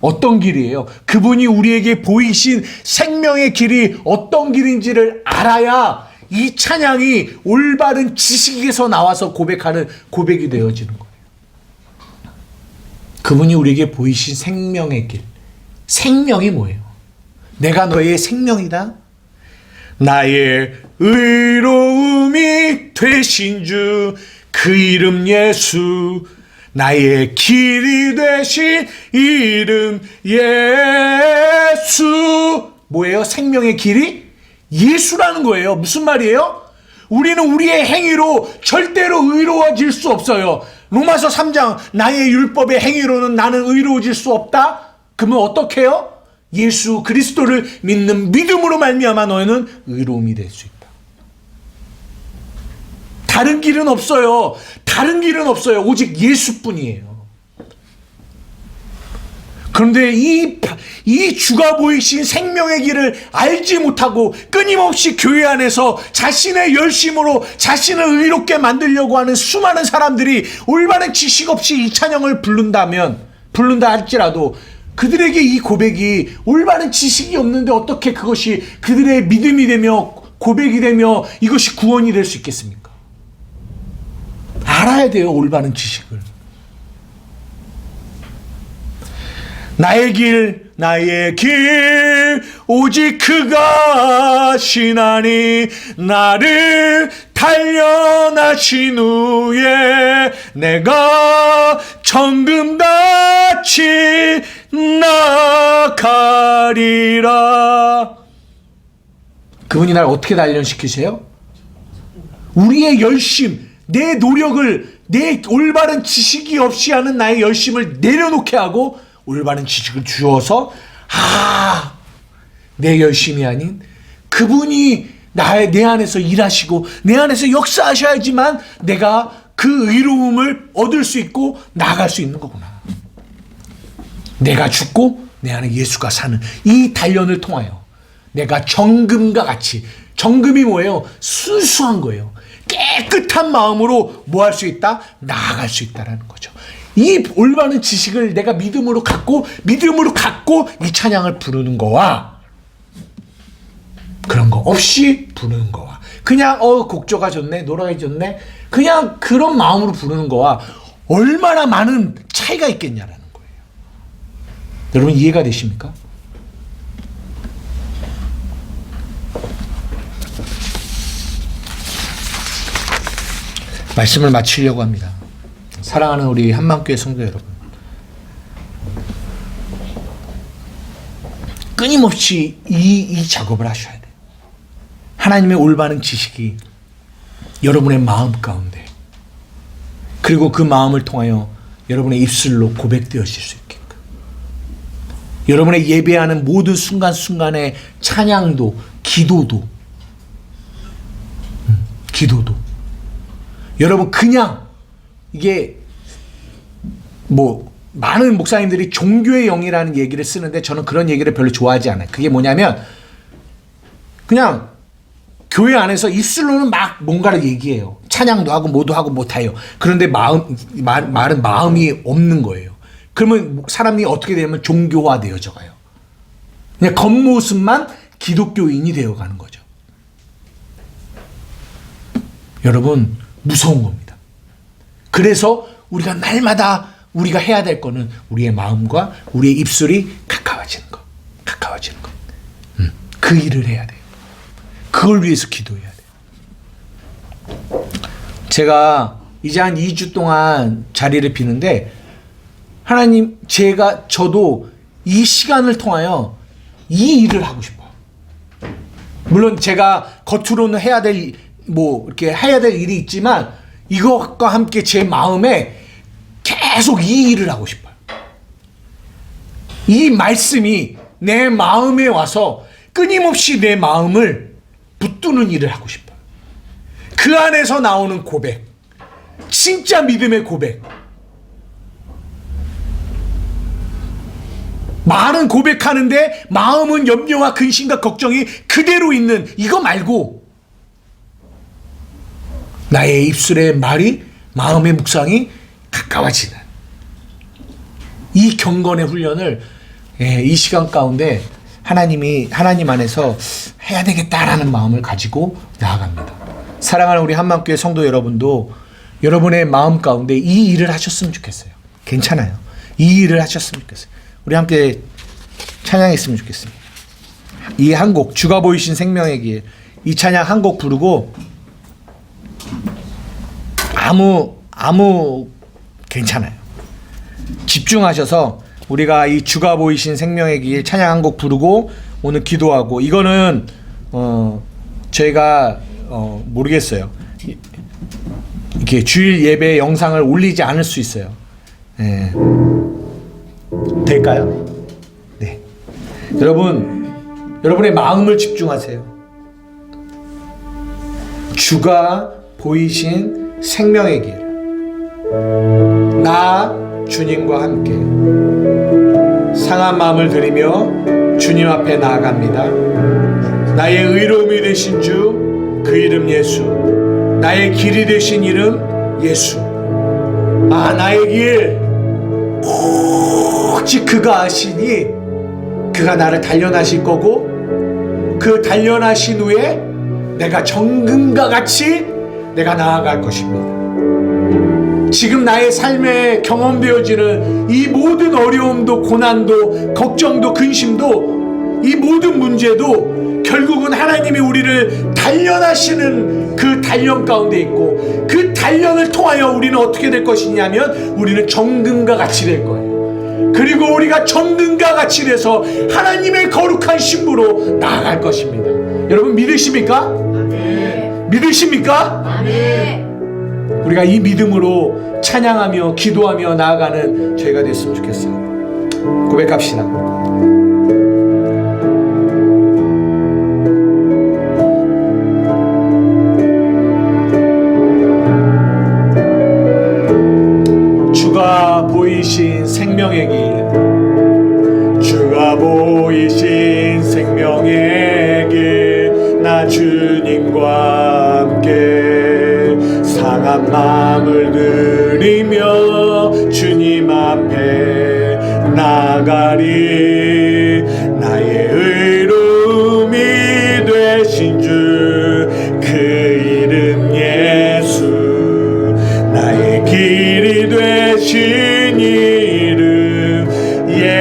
어떤 길이에요? 그분이 우리에게 보이신 생명의 길이 어떤 길인지를 알아야 이 찬양이 올바른 지식에서 나와서 고백하는 고백이 되어지는 거예요. 그분이 우리에게 보이신 생명의 길. 생명이 뭐예요? 내가 너의 생명이다. 나의 의로움이 되신 주 그 이름 예수, 나의 길이 되신 이름 예수. 뭐예요? 생명의 길이 예수라는 거예요. 무슨 말이에요? 우리는 우리의 행위로 절대로 의로워질 수 없어요. 로마서 3장 나의 율법의 행위로는 나는 의로워질 수 없다. 그러면 어떻게 해요? 예수 그리스도를 믿는 믿음으로 말미암아 너희는 의로움이 될 수 있다. 다른 길은 없어요. 다른 길은 없어요. 오직 예수뿐이에요. 그런데 이 주가 보이신 생명의 길을 알지 못하고 끊임없이 교회 안에서 자신의 열심으로 자신을 의롭게 만들려고 하는 수많은 사람들이 올바른 지식 없이 이 찬양을 부른다 할지라도 그들에게 이 고백이 올바른 지식이 없는데 어떻게 그것이 그들의 믿음이 되며 고백이 되며 이것이 구원이 될 수 있겠습니까? 알아야 돼요, 올바른 지식을. 나의 길 오직 그가 하시나니 나를 단련하신 후에 내가 정금같이 나가리라. 그분이 나를 어떻게 단련시키세요? 우리의 열심, 내 노력을, 내 올바른 지식이 없이 하는 나의 열심을 내려놓게 하고 올바른 지식을 주어서 내 열심이 아닌 그분이 내 안에서 일하시고 내 안에서 역사하셔야지만 내가 그 의로움을 얻을 수 있고 나아갈 수 있는 거구나. 내가 죽고 내 안에 예수가 사는 이 단련을 통하여 내가 정금과 같이, 정금이 뭐예요? 순수한 거예요. 깨끗한 마음으로 뭐 할 수 있다? 나아갈 수 있다라는 거죠. 이 올바른 지식을 내가 믿음으로 갖고 이 찬양을 부르는 거와 그런 거 없이 부르는 거와 그냥 곡조가 좋네, 노래가 좋네, 그냥 그런 마음으로 부르는 거와 얼마나 많은 차이가 있겠냐라는 거예요. 여러분 이해가 되십니까? 말씀을 마치려고 합니다. 사랑하는 우리 한마음교회 성도 여러분, 끊임없이 이 작업을 하셔야 돼요. 하나님의 올바른 지식이 여러분의 마음 가운데, 그리고 그 마음을 통하여 여러분의 입술로 고백되어질 수 있게끔, 여러분의 예배하는 모든 순간순간의 찬양도, 기도도 여러분 그냥 이게 뭐 많은 목사님들이 종교의 영이라는 얘기를 쓰는데 저는 그런 얘기를 별로 좋아하지 않아요. 그게 뭐냐면 그냥 교회 안에서 입술로는 막 뭔가를 얘기해요. 찬양도 하고 뭐도 하고 못해요. 그런데 말은 마음이 없는 거예요. 그러면 사람이 어떻게 되면 종교화 되어져 가요. 그냥 겉모습만 기독교인이 되어가는 거죠. 여러분 무서운 겁니다. 그래서 우리가 날마다 우리가 해야 될 거는 우리의 마음과 우리의 입술이 가까워지는 것. 그 일을 해야 돼요. 그걸 위해서 기도해야 돼요. 제가 이제 한 2주 동안 자리를 비는데 하나님, 저도 이 시간을 통하여 이 일을 하고 싶어요. 물론 제가 겉으로는 이렇게 해야 될 일이 있지만 이것과 함께 제 마음에 계속 이 일을 하고 싶어요. 이 말씀이 내 마음에 와서 끊임없이 내 마음을 붙드는 일을 하고 싶어요. 그 안에서 나오는 고백, 진짜 믿음의 고백. 말은 고백하는데 마음은 염려와 근심과 걱정이 그대로 있는 이거 말고 나의 입술의 말이, 마음의 묵상이 가까워지는 이 경건의 훈련을 이 시간 가운데 하나님 안에서 해야 되겠다라는 마음을 가지고 나아갑니다. 사랑하는 우리 한마음교회 성도 여러분도 여러분의 마음 가운데 이 일을 하셨으면 좋겠어요. 괜찮아요. 이 일을 하셨으면 좋겠어요. 우리 함께 찬양했으면 좋겠습니다. 이 한 곡, 주가 보이신 생명의 길, 이 찬양 한 곡 부르고 아무 괜찮아요. 집중하셔서 우리가 이 주가 보이신 생명의 길 찬양 한 곡 부르고 오늘 기도하고, 이거는 저희가 모르겠어요. 이렇게 주일 예배 영상을 올리지 않을 수 있어요. 네. 될까요? 네. 여러분의 마음을 집중하세요. 주가 보이신 생명의 길, 나 주님과 함께 상한 마음을 들이며 주님 앞에 나아갑니다. 나의 의로움이 되신 주, 그 이름 예수, 나의 길이 되신 이름 예수. 나의 길 오직 그가 아시니 그가 나를 단련하실 거고, 그 단련하신 후에 내가 정금과 같이 내가 나아갈 것입니다. 지금 나의 삶에 경험되어지는 이 모든 어려움도, 고난도, 걱정도, 근심도, 이 모든 문제도 결국은 하나님이 우리를 단련하시는 그 단련 가운데 있고, 그 단련을 통하여 우리는 어떻게 될 것이냐면 우리는 정금과 같이 될 거예요. 그리고 우리가 정금과 같이 돼서 하나님의 거룩한 신부로 나아갈 것입니다. 여러분 믿으십니까? 믿으십니까? 우리가 이 믿음으로 찬양하며 기도하며 나아가는 저희가 됐으면 좋겠어요. 고백합시다. 주가 보이신 생명의 길, 주가 보이신 생명의 길, 나 주님과 함께 상한 마음을 들이며 주님 앞에 나가리. 나의 의로움이 되신 주, 그 이름 예수. 나의 길이 되신 이름 예수.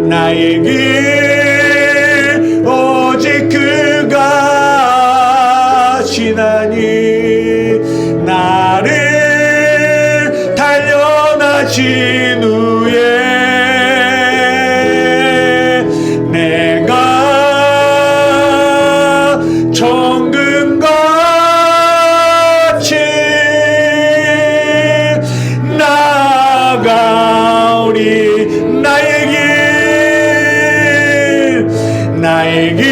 나의 길 오직 그가 시나니, 나를 단련하신 후에 내가 정금같이 나아가오리. 나의 길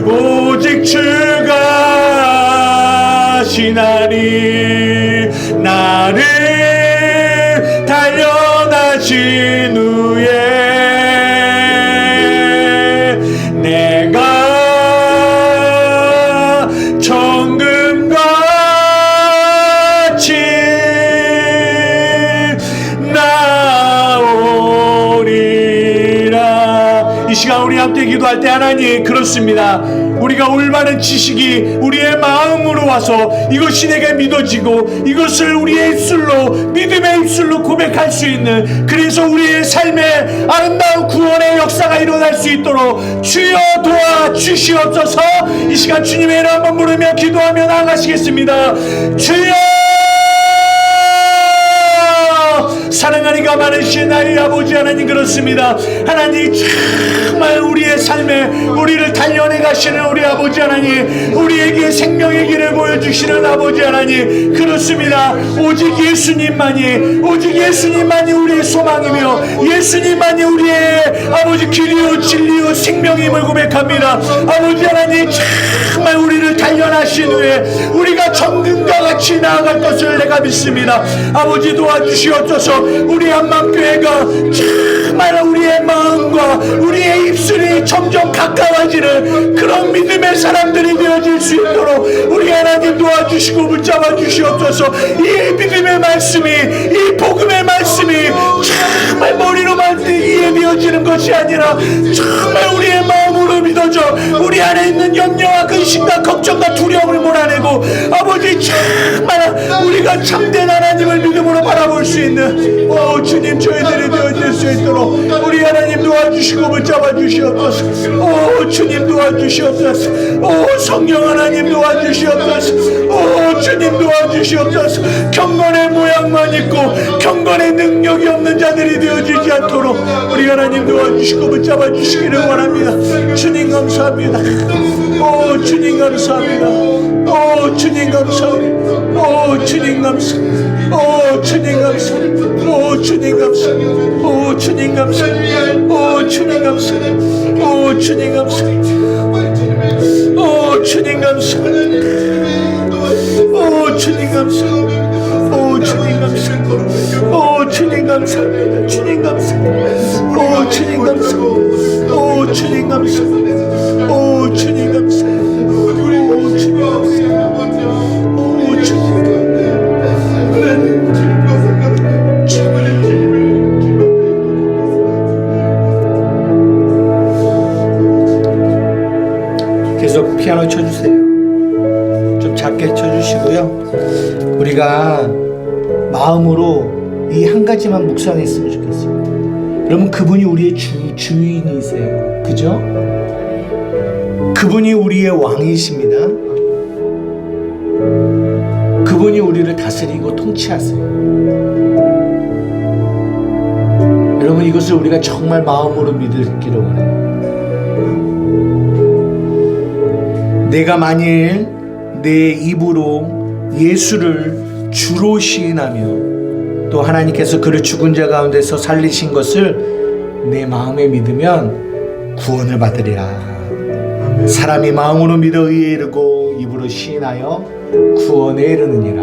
오직 주가 시나니, 나를 단련하신 후에 내가 정금같이 나오리라. 이 시간 우리 함께 기도할 때 하나님, 그렇습니다. 우리가 올바른 지식이 우리의 마음으로 와서 이것이 내게 믿어지고 이것을 우리의 입술로, 믿음의 입술로 고백할 수 있는, 그래서 우리의 삶에 아름다운 구원의 역사가 일어날 수 있도록 주여 도와주시옵소서. 이 시간 주님의 이름 한번 부르며 기도하며 나아가시겠습니다. 주여! 사랑하니가 많으신 나의 아버지 하나님, 그렇습니다. 하나님 정말 우리의 삶에 우리를 단련해 가시는 우리 아버지 하나님, 우리에게 생명의 길을 보여주시는 아버지 하나님, 그렇습니다. 오직 예수님만이 우리의 소망이며 예수님만이 우리의 아버지 길이요 진리요 생명임을 고백합니다. 아버지 하나님 정말 우리를 단련하신 후에 우리가 정금과 같이 나아갈 것을 내가 믿습니다. 아버지 도와주시옵소서. 우리 한맘교회가 정말 우리의 마음과 우리의 입술이 점점 가까워지는 그런 믿음의 사람들이 되어질 수 있도록 우리 하나님 도와주시고 붙잡아 주시옵소서. 이 믿음의 말씀이, 이 복음의 말씀이 정말 머리로만 이해되어지는 것이 아니라 정말 우리의 마음으로 믿어져 우리 안에 있는 염려와 근심과 걱정과 두려움을 몰아내고, 아버지 정말 우리가 참된 하나님을 믿음으로 바라볼 수 있는 주님, 저희들이 되어질 수 있도록 우리 하나님 도와주시고 붙잡아 주시옵소서. 주님 도와주시옵소서. 성령 하나님 도와주시옵소서. 주님 도와주시옵소서. 경건의 모양만 있고 경건의 능력이 없는 자들이 되어지지 않도록 우리 하나님 도와주시고 붙잡아 주시기를 원합니다. 주님 감사합니다. 주님 감사합니다. 주님 감사합니다. 주님 감사합니다. 주님 감사합니다. 주님 감사합니다. 주님 감사합니다. 주님 감사합니다. 주님 감사합니다. 주님 감사합니다. 주님 감사합니다. 주님 감사합니다. 주님 감사합니다. 주님 감사합니다. 주님 감사합니다. 주님 감사합니다. 주님 감사합니다. 계속 피아노 쳐주세요. 좀 작게 쳐주시고요. 우리가 마음으로 이 한 가지만 묵상했으면 좋겠어요. 여러분, 그분이 우리의 주인이세요. 그죠? 그분이 우리의 왕이십니다. 그분이 우리를 다스리고 통치하세요. 여러분, 이것을 우리가 정말 마음으로 믿기를 원해요. 내가 만일 내 입으로 예수를 주로 시인하며 또 하나님께서 그를 죽은 자 가운데서 살리신 것을 내 마음에 믿으면 구원을 받으리라. 사람이 마음으로 믿어 의에 이르고 입으로 시인하여 구원에 이르느니라.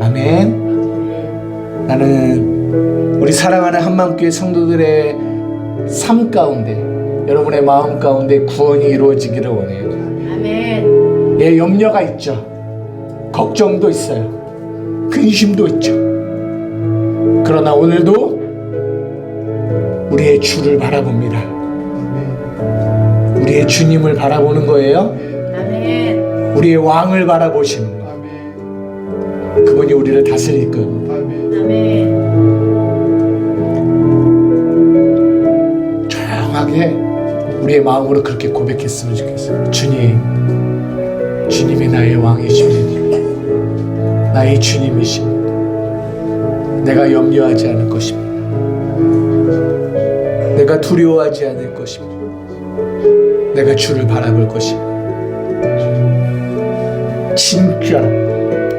아멘. 나는 우리 사랑하는 한마음교회 성도들의 삶 가운데, 여러분의 마음 가운데 구원이 이루어지기를 원해요. 아멘. 예, 염려가 있죠. 걱정도 있어요. 근심도 있죠. 그러나 오늘도 우리의 주를 바라봅니다. 우리의 주님을 바라보는 거예요. 아멘. 우리의 왕을 바라보시는 거. 그분이 우리를 다스릴 겁니다. 아멘. 조용하게 우리의 마음으로 그렇게 고백했으면 좋겠어요. 주님, 주님이 나의 왕이십니다. 나의 주님이십니다. 내가 염려하지 않을 것입니다. 내가 두려워하지 않을 것입니다. 내가 주를 바라볼 것입니다. 진짜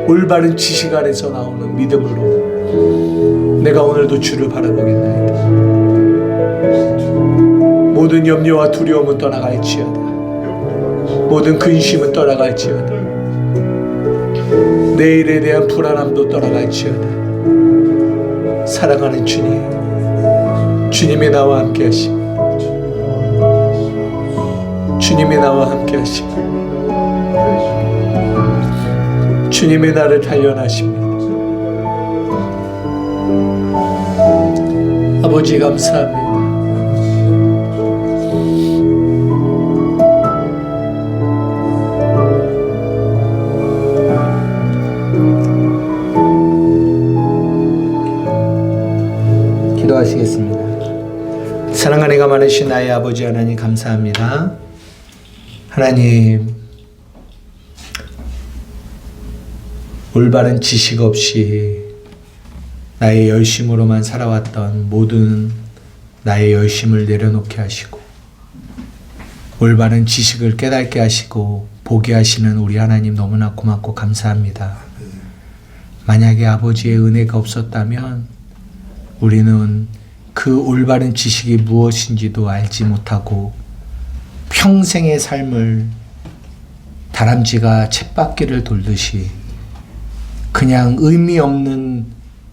올바른 지식 안에서 나오는 믿음으로 내가 오늘도 주를 바라보겠나이다. 모든 염려와 두려움은 떠나갈지어다. 모든 근심은 떠나갈지어다. 내일에 대한 불안함도 떠나갈지어다. 사랑하는 주님, 주님이 나와 함께 하시고, 주님이 나와 함께 하시고, 주님이 나를 단련하십니다. 아버지 감사합니다. 기도하시겠습니다. 사랑하는 이가 많으신 나의 아버지 하나님, 감사합니다. 하나님, 올바른 지식 없이 나의 열심으로만 살아왔던 모든 나의 열심을 내려놓게 하시고, 올바른 지식을 깨닫게 하시고 보게 하시는 우리 하나님, 너무나 고맙고 감사합니다. 만약에 아버지의 은혜가 없었다면 우리는 그 올바른 지식이 무엇인지도 알지 못하고 평생의 삶을 다람쥐가 쳇바퀴를 돌듯이 그냥 의미 없는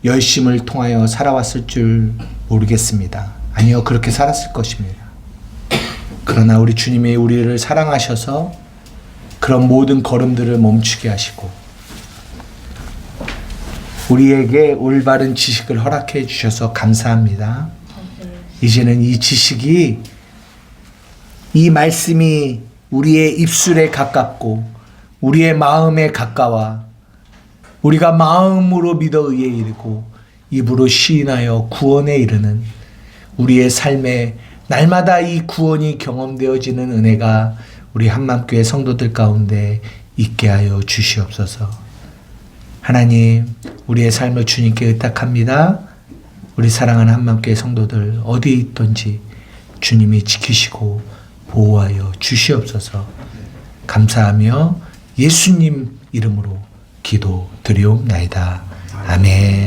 열심을 통하여 살아왔을 줄 모르겠습니다. 아니요, 그렇게 살았을 것입니다. 그러나 우리 주님이 우리를 사랑하셔서 그런 모든 걸음들을 멈추게 하시고 우리에게 올바른 지식을 허락해 주셔서 감사합니다. 이제는 이 지식이, 이 말씀이 우리의 입술에 가깝고 우리의 마음에 가까워 우리가 마음으로 믿어 의에 이르고 입으로 시인하여 구원에 이르는 우리의 삶에 날마다 이 구원이 경험되어지는 은혜가 우리 한마음교회 성도들 가운데 있게 하여 주시옵소서. 하나님, 우리의 삶을 주님께 의탁합니다. 우리 사랑하는 한마음교회 성도들 어디 있든지 주님이 지키시고 보호하여 주시옵소서. 감사하며 예수님 이름으로 기도드리옵나이다. 아멘.